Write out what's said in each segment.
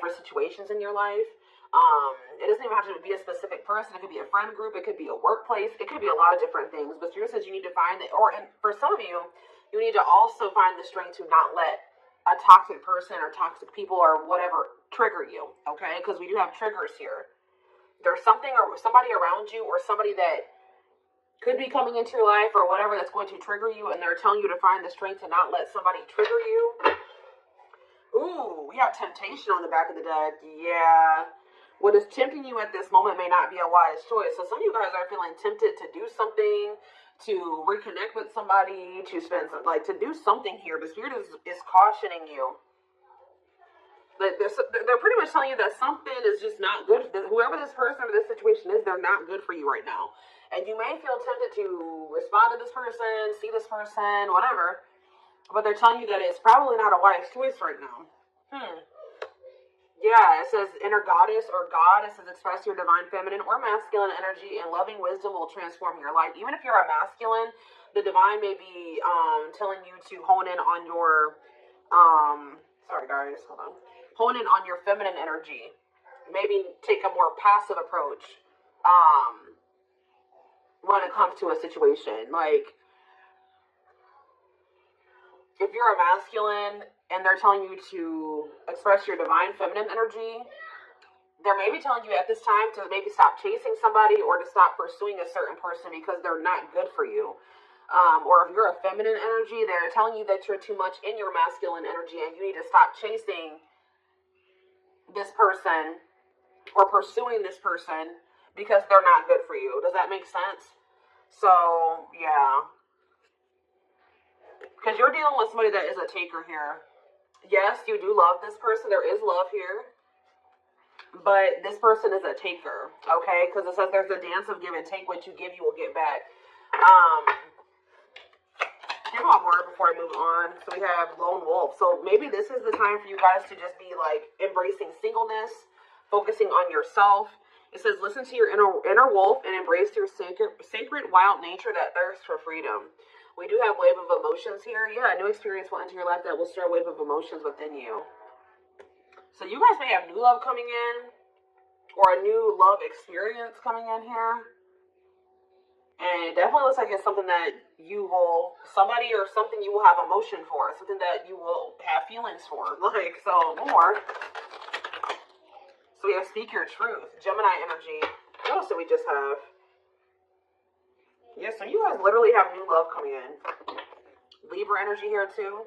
for situations in your life. It doesn't even have to be a specific person. It could be a friend group. It could be a workplace. It could be a lot of different things. But Spirit says you need to find that, and for some of you, you need to also find the strength to not let a toxic person or toxic people or whatever trigger you, okay? Because we do have triggers here. There's something or somebody around you or somebody that could be coming into your life or whatever that's going to trigger you, and they're telling you to find the strength to not let somebody trigger you. Ooh, we have temptation on the back of the deck. Yeah. What is tempting you at this moment may not be a wise choice. So some of you guys are feeling tempted to do something, to reconnect with somebody, to spend some, like, to do something here. The Spirit is cautioning you. They're pretty much telling you that something is just not good. Whoever this person or this situation is, they're not good for you right now. And you may feel tempted to respond to this person, see this person, whatever. But they're telling you that it's probably not a wise choice right now. Yeah, it says inner goddess or God. It says express your divine feminine or masculine energy, and loving wisdom will transform your life. Even if you're a masculine, the divine may be telling you to hone in on your sorry guys, hold on. Hone in on your feminine energy. Maybe take a more passive approach when it comes to a situation. Like, if you're a masculine and they're telling you to express your divine feminine energy, they're maybe telling you at this time to maybe stop chasing somebody or to stop pursuing a certain person because they're not good for you. Or if you're a feminine energy, they're telling you that you're too much in your masculine energy and you need to stop chasing this person or pursuing this person because they're not good for you. Does that make sense? So, yeah. Because you're dealing with somebody that is a taker here. Yes, you do love this person. There is love here. But this person is a taker, okay? Because it says there's a dance of give and take. What you give, you will get back. Give one more before I move on. So we have Lone Wolf. So maybe this is the time for you guys to just be like embracing singleness, focusing on yourself. It says listen to your inner wolf and embrace your sacred wild nature that thirsts for freedom. We do have wave of emotions here. Yeah, a new experience will enter your life that will stir a wave of emotions within you. So you guys may have new love coming in or a new love experience coming in here. And it definitely looks like it's something that you will, somebody or something you will have emotion for, something that you will have feelings for. Like, so more. So we have speak your truth, Gemini energy. What else did we just have? Yeah, so you guys literally have new love coming in. Libra energy here too.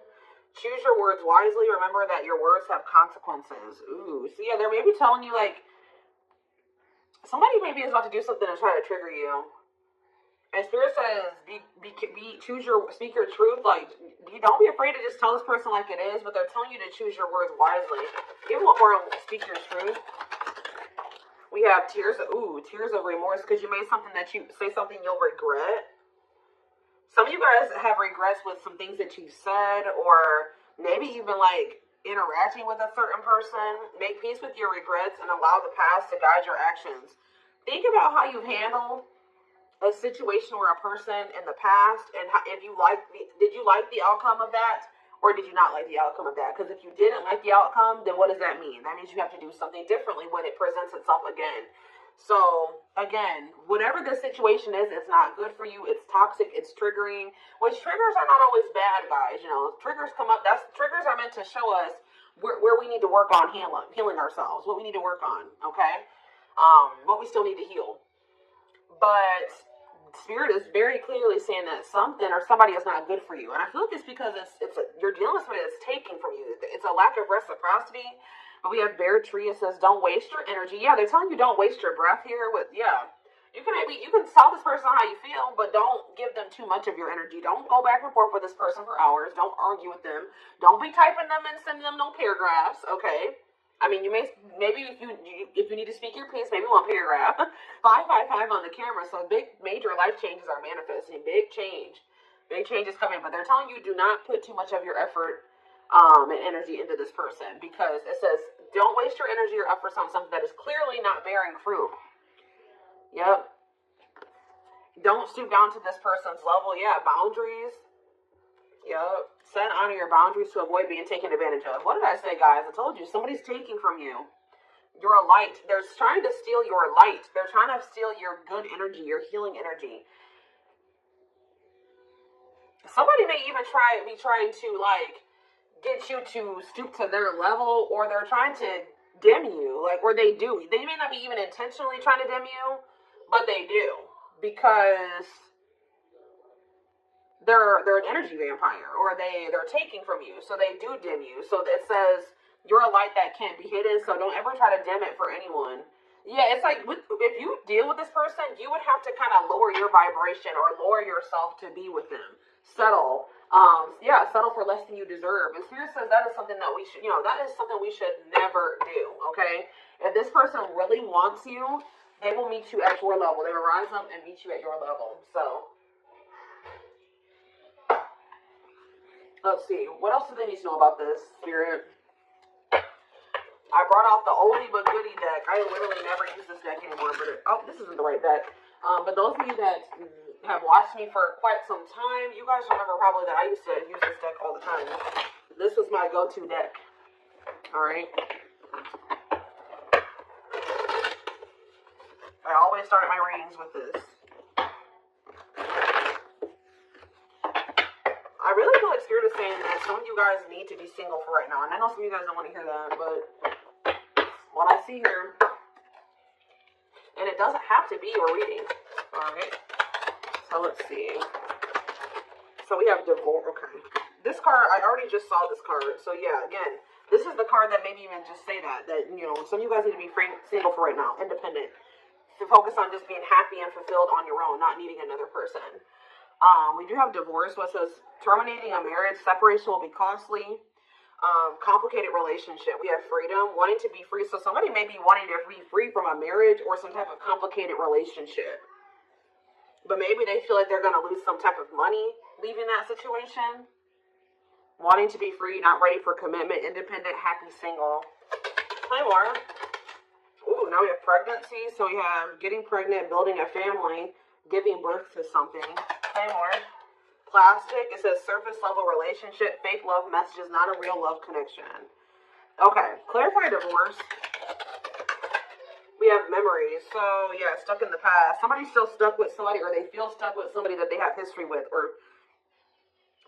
Choose your words wisely. Remember that your words have consequences. Ooh, so yeah, they're maybe telling you like somebody maybe is about to do something to try to trigger you. And Spirit says, speak your truth. Like, don't be afraid to just tell this person like it is. But they're telling you to choose your words wisely. Give one more on speak your truth. We have tears of remorse because you made something that you say something you'll regret. Some of you guys have regrets with some things that you said, or maybe you've been like interacting with a certain person. Make peace with your regrets and allow the past to guide your actions. Think about how you've handled a situation where a person in the past, and if you did you like the outcome of that? Or did you not like the outcome of that? Because if you didn't like the outcome, then what does that mean? That means you have to do something differently when it presents itself again. So, again, whatever the situation is, it's not good for you. It's toxic. It's triggering. Which triggers are not always bad, guys. You know, triggers come up. Triggers are meant to show us where we need to work on healing ourselves. What we need to work on, okay? What we still need to heal. But Spirit is very clearly saying that something or somebody is not good for you. And I feel like it's because you're dealing with somebody that's taking from you. It's a lack of reciprocity. But we have Bear Tree. It says, don't waste your energy. Yeah, they're telling you don't waste your breath here. You can tell this person how you feel, but don't give them too much of your energy. Don't go back and forth with this person for hours. Don't argue with them. Don't be typing them and sending them no paragraphs, okay? I mean, maybe if you need to speak your piece, maybe one paragraph. 555 on the camera. So major life changes are manifesting. Big change is coming. But they're telling you do not put too much of your effort and energy into this person, because it says don't waste your energy or efforts on something that is clearly not bearing fruit. Yep. Don't stoop down to this person's level. Yeah, boundaries. Yep. Set and honor your boundaries to avoid being taken advantage of. What did I say, guys? I told you, somebody's taking from you. You're a light. They're trying to steal your light. They're trying to steal your good energy, your healing energy. Somebody may even be trying to, like, get you to stoop to their level, or they're trying to dim you, like, or they do. They may not be even intentionally trying to dim you, but they do, because they're an energy vampire, or they're taking from you, so they do dim you. So it says you're a light that can't be hidden, so don't ever try to dim it for anyone. Yeah, it's like, if you deal with this person, you would have to kind of lower your vibration or lower yourself to be with them. Settle. Settle for less than you deserve. And Spirit says that is something that we should, that is something we should never do, okay? If this person really wants you, they will meet you at your level. They will rise up and meet you at your level. So, let's see. What else do they need to know about this, Spirit? I brought out the oldie but goodie deck. I literally never use this deck anymore, but this isn't the right deck. But those of you that have watched me for quite some time, you guys remember probably that I used to use this deck all the time. This was my go-to deck. Alright. I always started my readings with this. I really feel like Spirit is saying that some of you guys need to be single for right now. And I know some of you guys don't want to hear that, but what I see here, and it doesn't have to be your reading. Alright. So let's see. So we have divorce. Okay. This card, I already just saw this card. So yeah, again, this is the card that maybe even just say that some of you guys need to be single for right now, independent. To focus on just being happy and fulfilled on your own, not needing another person. We do have divorce, which says terminating a marriage, separation will be costly. Complicated relationship. We have freedom, wanting to be free. So somebody may be wanting to be free from a marriage or some type of complicated relationship. But maybe they feel like they're going to lose some type of money leaving that situation. Wanting to be free, not ready for commitment, independent, happy, single. Play more. Ooh, now we have pregnancy. So we have getting pregnant, building a family, giving birth to something. Play more. Plastic. It says surface level relationship, fake love messages, not a real love connection. Okay, clarify divorce. We have memories. So, yeah, stuck in the past. Somebody's still stuck with somebody, or they feel stuck with somebody that they have history with, or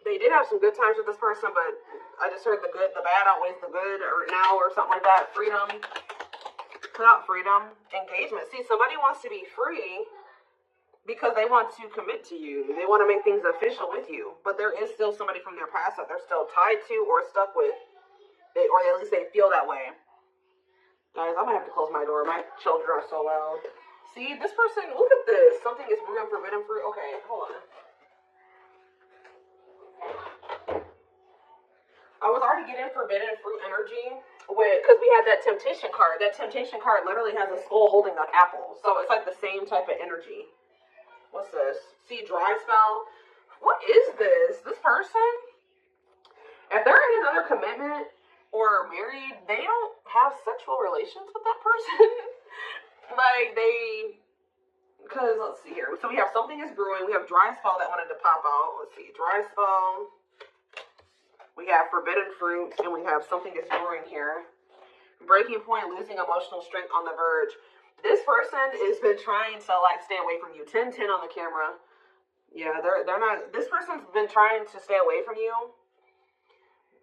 they did have some good times with this person, but I just heard the bad outweighs the good, or now, or something like that. Freedom. Put out freedom. Engagement. See, somebody wants to be free because they want to commit to you. They want to make things official with you, but there is still somebody from their past that they're still tied to or stuck with, or at least they feel that way. Guys, I'm going to have to close my door. My children are so loud. See, this person, look at this. Something is brewing forbidden fruit. Okay, hold on. I was already getting forbidden fruit energy because we had that temptation card. That temptation card literally has a skull holding an apple. So it's like the same type of energy. What's this? See, dry spell. What is this? This person? If they're in another commitment or married, they don't have sexual relations with that person. Because let's see here. So we have something is brewing. We have dry spell that wanted to pop out. Let's see, dry spell. We have forbidden fruit, and we have something is brewing here. Breaking point, losing emotional strength on the verge. This person has been trying to stay away from you. 10-10 on the camera. Yeah, they're not. This person's been trying to stay away from you.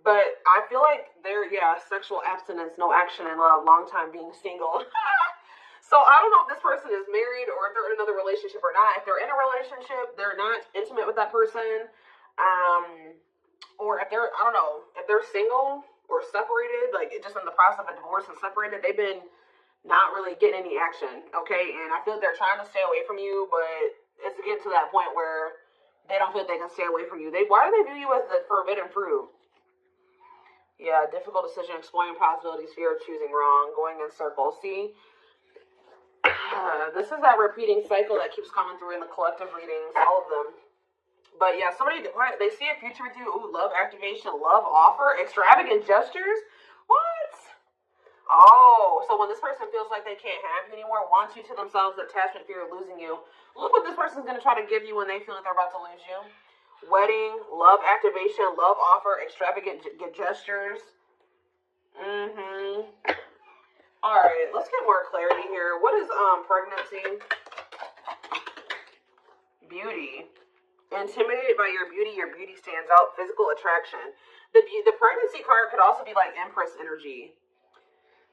But I feel like sexual abstinence, no action in love, long time being single. So I don't know if this person is married or if they're in another relationship or not. If they're in a relationship, they're not intimate with that person. Or if they're, I don't know, if they're single or separated, just in the process of a divorce and separated, they've been not really getting any action, okay? And I feel like they're trying to stay away from you, but it's getting to that point where they don't feel like they can stay away from you. Why do they view you as the forbidden fruit? Yeah, difficult decision, exploring possibilities, fear of choosing wrong, going in circles. See, this is that repeating cycle that keeps coming through in the collective readings, all of them. But yeah, they see a future with you. Ooh, love activation, love offer, extravagant gestures. What? Oh, so when this person feels like they can't have you anymore, wants you to themselves, attachment, fear of losing you. Look what this person's going to try to give you when they feel like they're about to lose you. wedding, love activation, love offer, extravagant gestures. All right, let's get more clarity here. What is pregnancy? Beauty. Intimidated by your beauty stands out. Physical attraction. The pregnancy card could also be like Empress energy.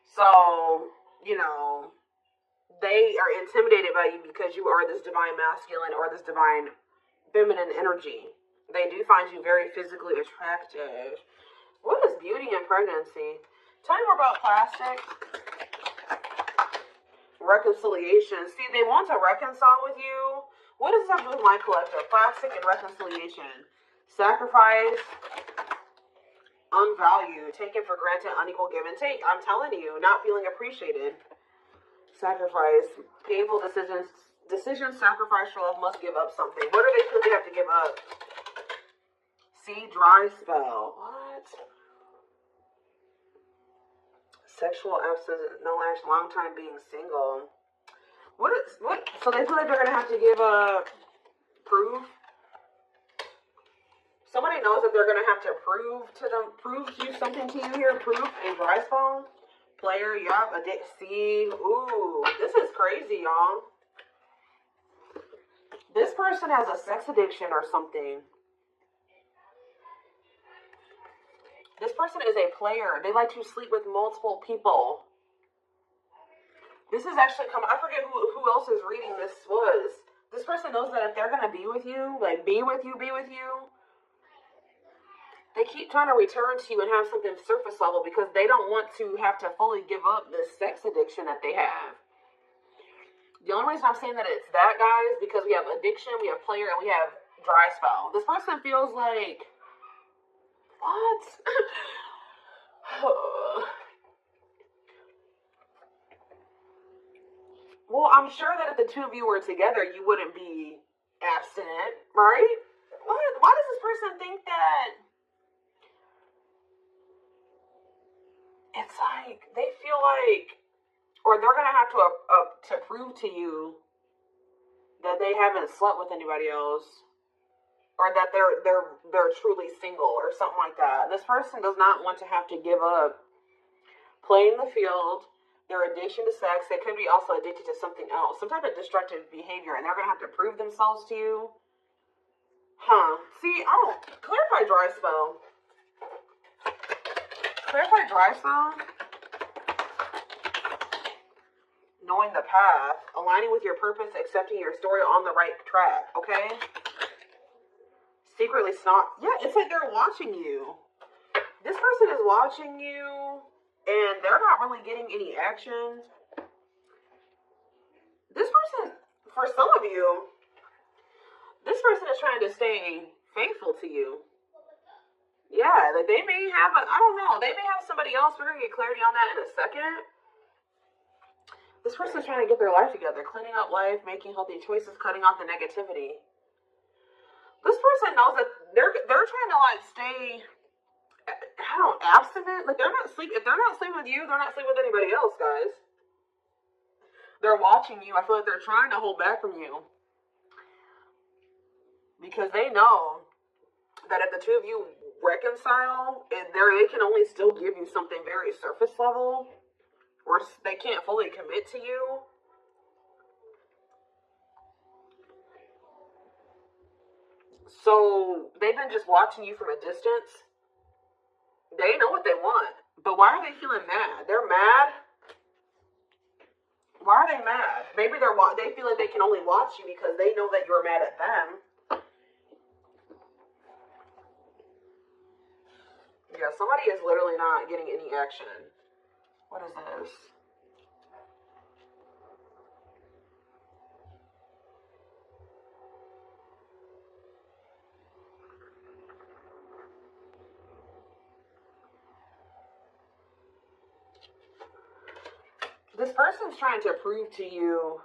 So, you know, they are intimidated by you because you are this divine masculine or this divine feminine energy. They do find you very physically attractive. What is beauty and pregnancy? Tell me more about plastic. Reconciliation. See, they want to reconcile with you. What does that do with my collective? Plastic and reconciliation. Sacrifice. Unvalued. Taken for granted. Unequal give and take. I'm telling you, not feeling appreciated. Sacrifice. Painful decisions. Sacrifice for love, must give up something. What do they feel they have to give up? See, dry spell. What? Sexual absence, no action, long time being single. What? So they feel like they're gonna have to give prove. Somebody knows that they're gonna have to prove you something to you here. Proof and dry spell. Player, yup. See, ooh, this is crazy, y'all. This person has a sex addiction or something. This person is a player. They like to sleep with multiple people. This is actually coming. I forget who else's reading this was. This person knows that if they're going to be with you, like be with you, they keep trying to return to you and have something surface level because they don't want to have to fully give up this sex addiction that they have. The only reason I'm saying that it's that, guys, because we have addiction, we have player, and we have dry spell. This person feels like, what? Well, I'm sure that if the two of you were together, you wouldn't be abstinent, right? What? Why does this person think that? It's like they feel like, or they're gonna have to prove to you that they haven't slept with anybody else, or that they're truly single, or something like that. This person does not want to have to give up playing the field. Their addiction to sex. They could be also addicted to something else, some type of destructive behavior, and they're gonna have to prove themselves to you. See, I don't clarify dry spell. Clarify dry spell. Knowing the path, aligning with your purpose, accepting your story, on the right track. Okay. Secretly snot. Yeah, it's like they're watching you. This person is watching you, and they're not really getting any action. This person, for some of you, this person is trying to stay faithful to you. Yeah, like they may have, I don't know, they may have somebody else. We're going to get clarity on that in a second. This person is trying to get their life together, cleaning up life, making healthy choices, cutting off the negativity. This person knows that they're trying to like stay, I don't know, abstinent. Like they're not sleeping. If they're not sleeping with you, they're not sleeping with anybody else, guys. They're watching you. I feel like they're trying to hold back from you because they know that if the two of you reconcile, and they can only still give you something very surface level, or they can't fully commit to you. So they've been just watching you from a distance. They know what they want, but why are they feeling mad? They're mad. Why are they mad? Maybe they feel like they can only watch you because they know that you're mad at them. Yeah, somebody is literally not getting any action. What is this? This person's trying to prove to you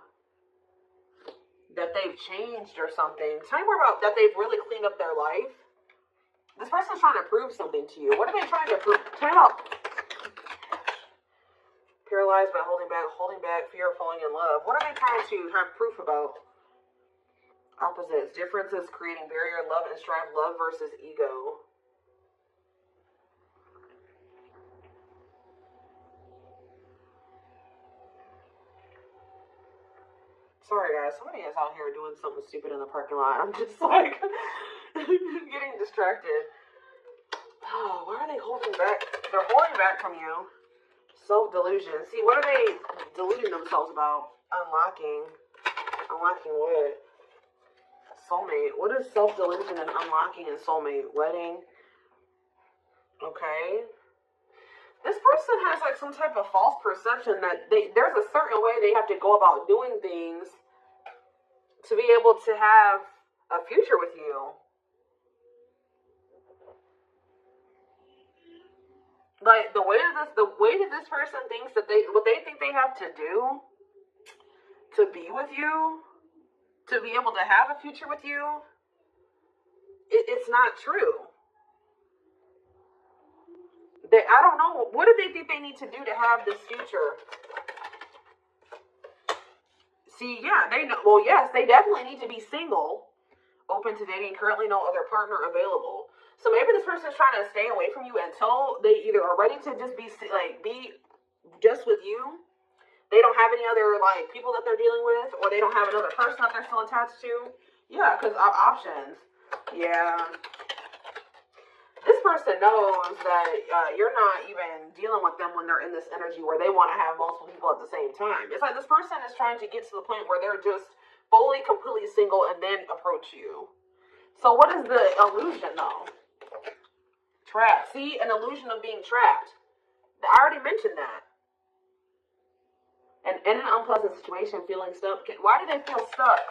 that they've changed or something. Tell me more about that they've really cleaned up their life. This person's trying to prove something to you. What are they trying to prove? Tell me about paralyzed by holding back, fear of falling in love. What are they trying to have proof about? Opposites. Differences creating barrier, love and strife. Love versus ego. Sorry guys, somebody is out here doing something stupid in the parking lot. I'm just like getting distracted. Oh, why are they holding back? They're holding back from you. Self-delusion. See, what are they deluding themselves about? Unlocking. Unlocking what? Soulmate. What is self-delusion and unlocking and soulmate? Wedding. Okay. This person has like some type of false perception that there's a certain way they have to go about doing things to be able to have a future with you. Like the way that this person thinks that what they think they have to do to be with you, to be able to have a future with you, it's not true. I don't know. What do they think they need to do to have this future? See, yeah, they know. Well, yes, they definitely need to be single, open to dating, currently no other partner available. So maybe this person is trying to stay away from you until they either are ready to just be just with you. They don't have any other like people that they're dealing with, or they don't have another person that they're still attached to. Yeah, because options. Yeah. This person knows that you're not even dealing with them when they're in this energy where they want to have multiple people at the same time. It's like this person is trying to get to the point where they're just fully, completely single and then approach you. So what is the illusion though? Trapped. See, an illusion of being trapped. I already mentioned that. And in an unpleasant situation, feeling stuck. Why do they feel stuck?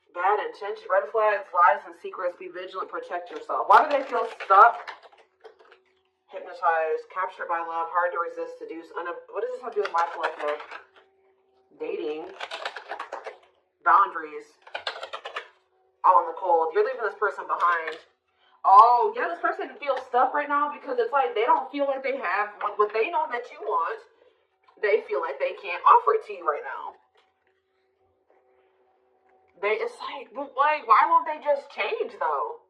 Bad intention, red flags, lies, and secrets. Be vigilant, protect yourself. Why do they feel stuck? Hypnotized, captured by love, hard to resist, seduce. What does this have to do with my collective? Dating, boundaries. All in the cold. You're leaving this person behind. Oh, yeah, this person feels stuck right now because it's like they don't feel like they have what they know that you want. They feel like they can't offer it to you right now. It's like, why won't they just change though?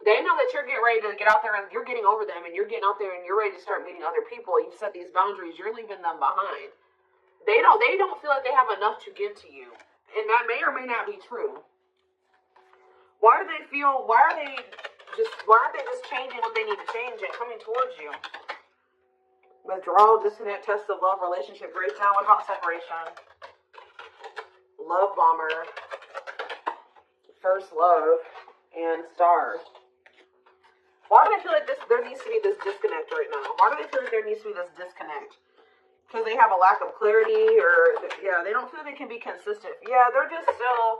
They know that you're getting ready to get out there and you're getting over them and you're getting out there and you're ready to start meeting other people. You've set these boundaries. You're leaving them behind. They don't feel like they have enough to give to you. And that may or may not be true. Why are they just changing what they need to change and coming towards you? Withdrawal, disconnect, test of love, relationship breakdown. What about separation? Love bomber, first love, and star. Why do they feel like there needs to be this disconnect right now? Why do they feel like there needs to be this disconnect? Because they have a lack of clarity, or yeah, they don't feel they can be consistent. Yeah, they're just still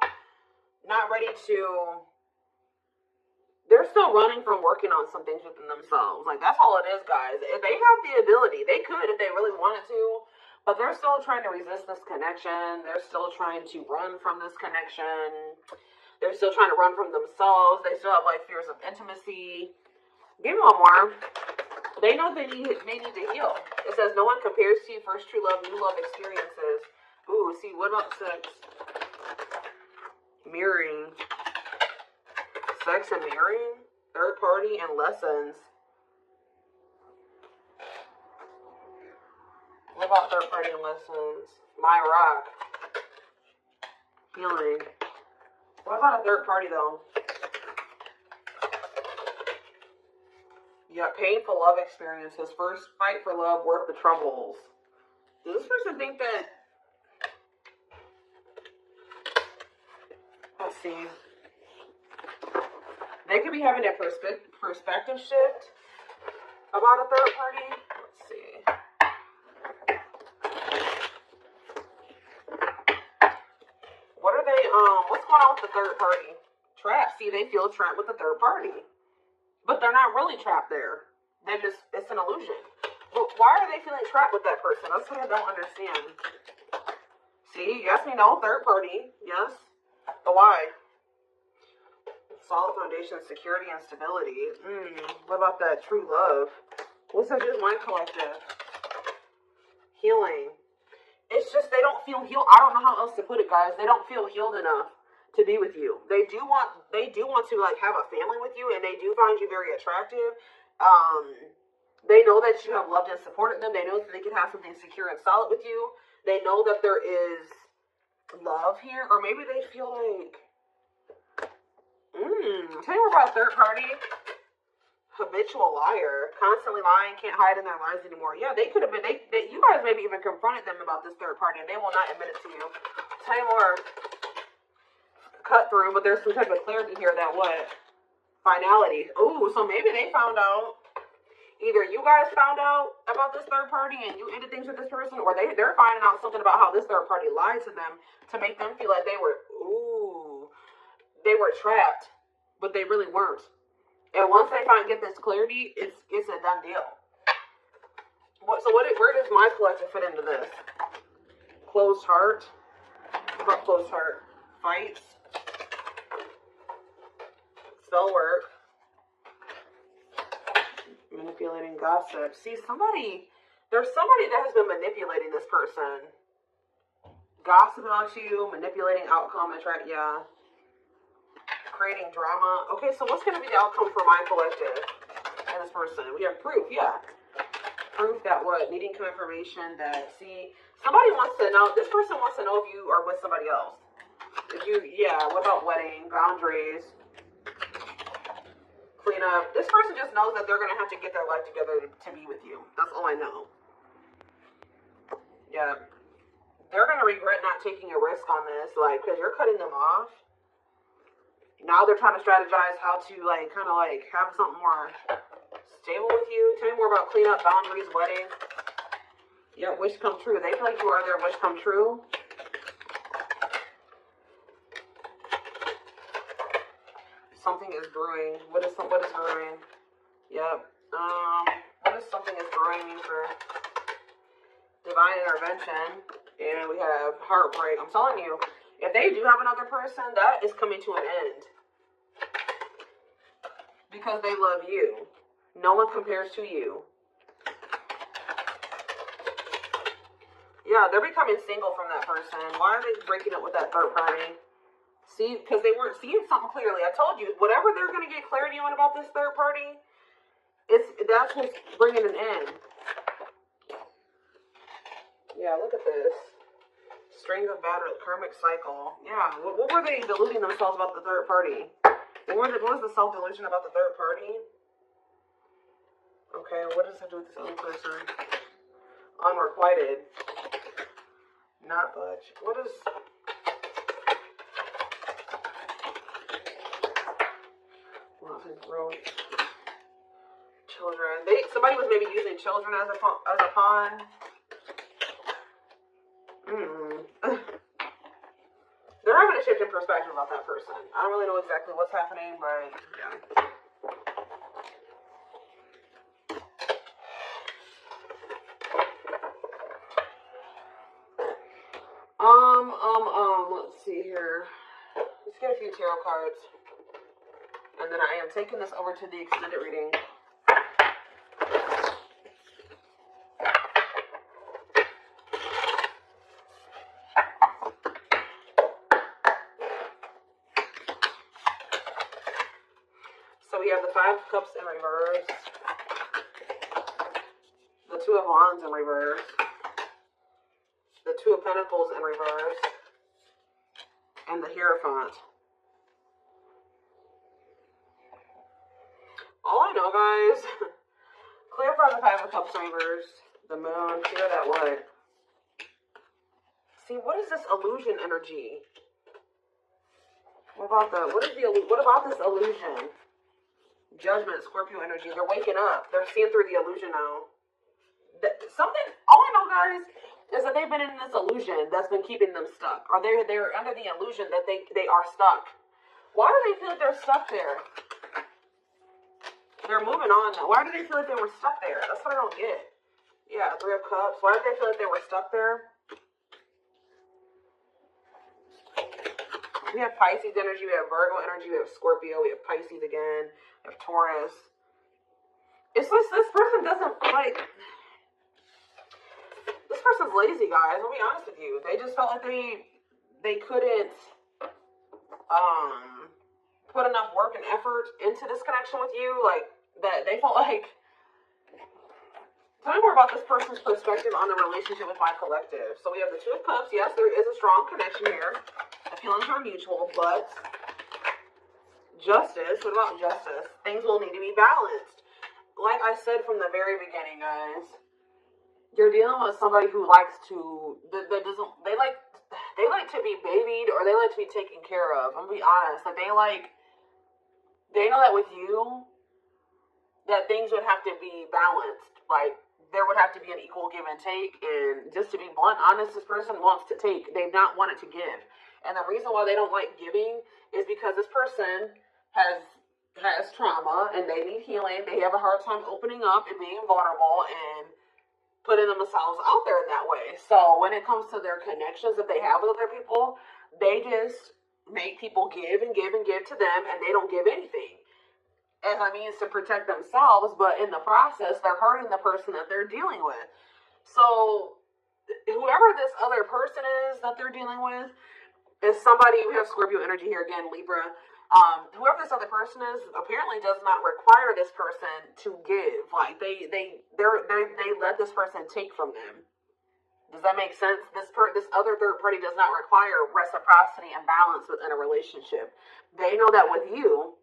not ready to. They're still running from working on some things within themselves. Like that's all it is, guys. If they have the ability, they could if they really wanted to. But they're still trying to resist this connection. They're still trying to run from this connection. They're still trying to run from themselves. They still have like fears of intimacy. Give me one more. They know they need to heal. It says no one compares to you. First true love, new love experiences. Ooh, see, what about sex? Mirroring. Sex and mirroring. Third party and lessons. What about third party lessons? My rock. Healing. What about a third party though? Yeah, painful love experiences. First fight for love, worth the troubles. Does this person think that... Let's see. They could be having a perspective shift about a third party. Let's see. What are they, what's going on with the third party? Trapped. See, they feel trapped with the third party. But they're not really trapped there. It's an illusion. But why are they feeling trapped with that person? That's what I don't understand. See, yes, we know, third party. Yes. But why? Solid foundation, security, and stability. What about that true love? What's that just mind collective? Healing. It's just they don't feel healed. I don't know how else to put it, guys. They don't feel healed enough. to be with you. They do want to like have a family with you, and they do find you very attractive. They know that you have loved and supported them. They know that they can have something secure and solid with you. They know that there is love here, or maybe they feel like, tell you more about third party. Habitual liar, constantly lying, can't hide in their lies anymore. Yeah, they could have been, you guys maybe even confronted them about this third party, and they will not admit it to you. Tell you more. Cut through, but there's some type of clarity here that what? Finality. Ooh, so maybe they found out. Either you guys found out about this third party and you ended things with this person, or they're finding out something about how this third party lied to them to make them feel like they were trapped, but they really weren't. And once they get this clarity, it's a done deal. Where does my collective fit into this? Closed heart. What about closed heart? Fights. Spell work. Manipulating, gossip. See, there's somebody that has been manipulating this person. Gossip about you, manipulating outcome, yeah. Creating drama. Okay, so what's going to be the outcome for my collective and this person? We have proof, yeah. Proof that what? Needing confirmation that, see, somebody wants to know, this person wants to know if you are with somebody else. What about wedding, boundaries, clean up. This person just knows that they're going to have to get their life together to be with you. That's all I know. Yeah. They're going to regret not taking a risk on this, like, because you're cutting them off. Now they're trying to strategize how to, like, kind of, like, have something more stable with you. Tell me more about clean up, boundaries, wedding. Yeah, wish come true. They feel like you are their wish come true. Something is brewing. What is brewing? Yep. What is something is brewing mean for divine intervention? And we have heartbreak. I'm telling you, if they do have another person, that is coming to an end. Because they love you. No one compares to you. Yeah, they're becoming single from that person. Why are they breaking up with that third party? See, because they weren't seeing something clearly. I told you, whatever they're going to get clarity on about this third party, that's what's bringing an end. Yeah, look at this. String of battle, karmic cycle. Yeah, what were they deluding themselves about the third party? What was the self-delusion about the third party? Okay, what does that do with this other person? Unrequited. Not budge. What is... Growth. Children. Somebody was maybe using children as a pawn. They're having a shift in perspective about that person. I don't really know exactly what's happening, but yeah. Let's see here. Let's get a few tarot cards. And then I am taking this over to the extended reading. So we have the Five of Cups in reverse, the Two of Wands in reverse, the Two of Pentacles in reverse, and the Hierophant. All I know, guys, clarify the Five of Cups in reverse, the Moon, clear that what? See, what is this illusion energy? What about this illusion? Judgment, Scorpio energy. They're waking up. They're seeing through the illusion now. All I know, guys, is that they've been in this illusion that's been keeping them stuck. Or they're under the illusion that they are stuck. Why do they feel like they're stuck there? They're moving on now. Why do they feel like they were stuck there? That's what I don't get. Yeah, Three of Cups. Why did they feel like they were stuck there? We have Pisces energy, we have Virgo energy, we have Scorpio, we have Pisces again, we have Taurus. It's just this person doesn't like... This person's lazy, guys. I'll be honest with you. They just felt like they couldn't put enough work and effort into this connection with you, like, that they felt like. Tell me more about this person's perspective on the relationship with my collective. So we have the Two of Cups. Yes, there is a strong connection here. The feelings are mutual, but justice. What about justice? Things will need to be balanced. Like I said from the very beginning, guys, you're dealing with somebody who likes to, they like to be babied, or they like to be taken care of. I'm gonna be honest. Like, they know that with you, that things would have to be balanced. Like, there would have to be an equal give and take. And just to be blunt, honest, this person wants to take. They've not wanted to give. And the reason why they don't like giving is because this person has trauma and they need healing. They have a hard time opening up and being vulnerable and putting themselves out there in that way. So when it comes to their connections that they have with other people, they just make people give and give and give to them, and they don't give anything as a means to protect themselves, but in the process, they're hurting the person that they're dealing with. So whoever this other person is that they're dealing with is somebody. We have Scorpio energy here again, Libra. Whoever this other person is apparently does not require this person to give. Like, they let this person take from them. Does that make sense? This other third party does not require reciprocity and balance within a relationship. They know that with you,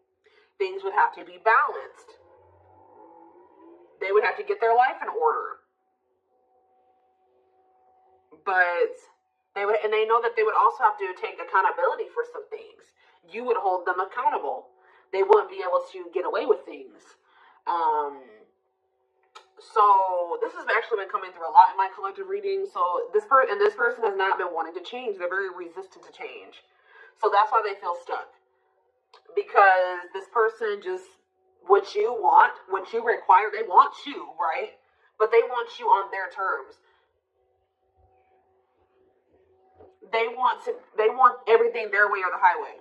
things would have to be balanced. They would have to get their life in order. But they know that they would also have to take accountability for some things. You would hold them accountable. They wouldn't be able to get away with things. So this has actually been coming through a lot in my collective reading. So this person has not been wanting to change. They're very resistant to change. So that's why they feel stuck. Because this person just, what you want, what you require, they want you, right? But they want you on their terms. They want everything their way or the highway.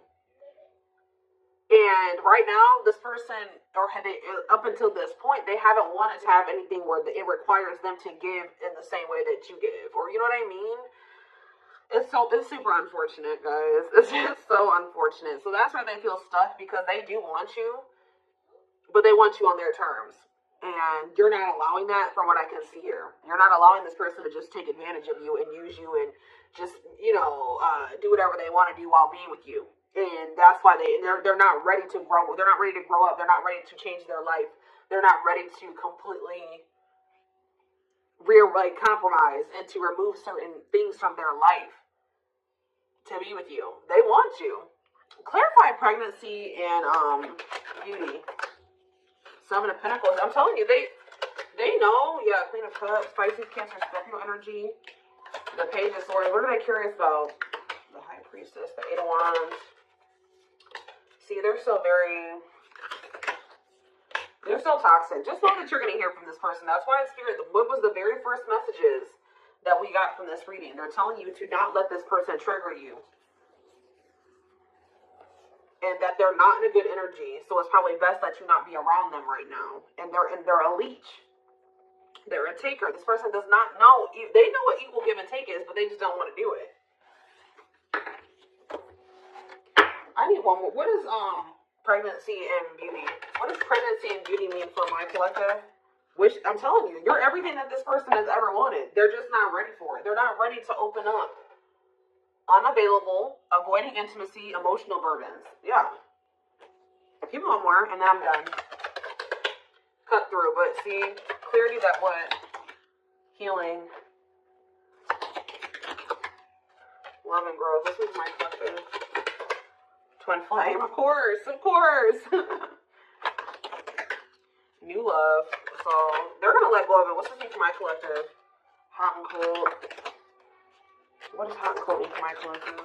And right now, this person, up until this point, they haven't wanted to have anything where it requires them to give in the same way that you give. Or, you know what I mean? It's super unfortunate, guys. It's just so unfortunate. So that's why they feel stuck, because they do want you, but they want you on their terms. And you're not allowing that, from what I can see here. You're not allowing this person to just take advantage of you and use you and just, do whatever they want to do while being with you. And that's why they're not ready to grow. They're not ready to grow up. They're not ready to change their life. They're not ready to completely compromise and to remove certain things from their life to be with you. They want you. Clarify pregnancy and beauty. Seven of Pentacles. I'm telling you, they know. Yeah, Queen of Cups, Pisces, Cancer, Scorpio energy. The Page of Swords. What are they curious about? The High Priestess, the Eight of Wands. See, they're still toxic. Just know that you're going to hear from this person. That's why Spirit, what was the very first messages that we got from this reading? They're telling you to not let this person trigger you. And that they're not in a good energy. So it's probably best that you not be around them right now. And they're a leech. They're a taker. This person does not know. They know what equal give and take is, but they just don't want to do it. I need one more. What is pregnancy and beauty? What does pregnancy and beauty mean for my collective? Which, I'm telling you, you're everything that this person has ever wanted. They're just not ready for it. They're not ready to open up. Unavailable, avoiding intimacy, emotional burdens. Yeah. Keep one more, and then I'm done. Cut through, but see, clarity that what? Healing. Love and growth. This is my collective. Twin flame, of course. New love. So they're gonna let go of it. What's this mean for my collective? Hot and cold. What is hot and cold mean for my collective?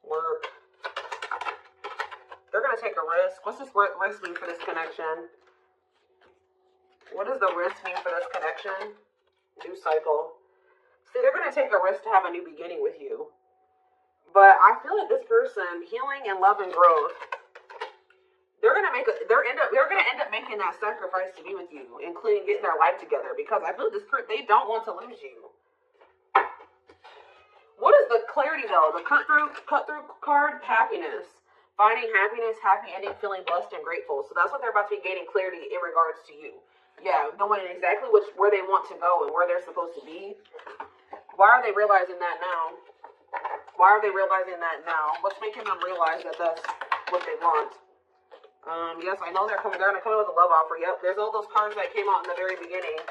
Work. They're gonna take a risk. What's this risk mean for this connection? What does the risk mean for this connection? New cycle. See, they're gonna take a risk to have a new beginning with you. But I feel like this person, healing and love and growth, they're gonna end up making that sacrifice to be with you, including getting their life together. Because I feel like they don't want to lose you. What is the clarity though? The cut through card, happiness. Finding happiness, happy ending, feeling blessed and grateful. So that's what they're about to be gaining clarity in regards to you. Yeah, knowing exactly where they want to go and where they're supposed to be. Why are they realizing that now? Why are they realizing that now? What's making them realize that that's what they want? Yes, I know they're going to come in with a love offer. Yep, there's all those cards that came out in the very beginning.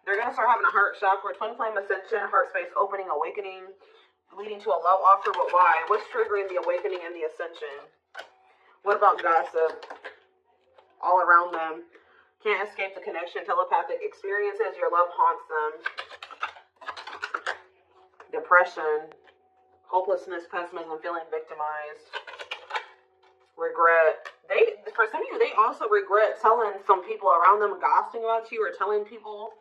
They're going to start having a heart chakra, twin flame ascension, heart space opening, awakening, leading to a love offer. But why? What's triggering the awakening and the ascension? What about gossip? All around them. Can't escape the connection, telepathic experiences. Your love haunts them. Depression, hopelessness, pessimism, feeling victimized. Regret. For some of you, they also regret telling some people around them, gossiping about you or telling people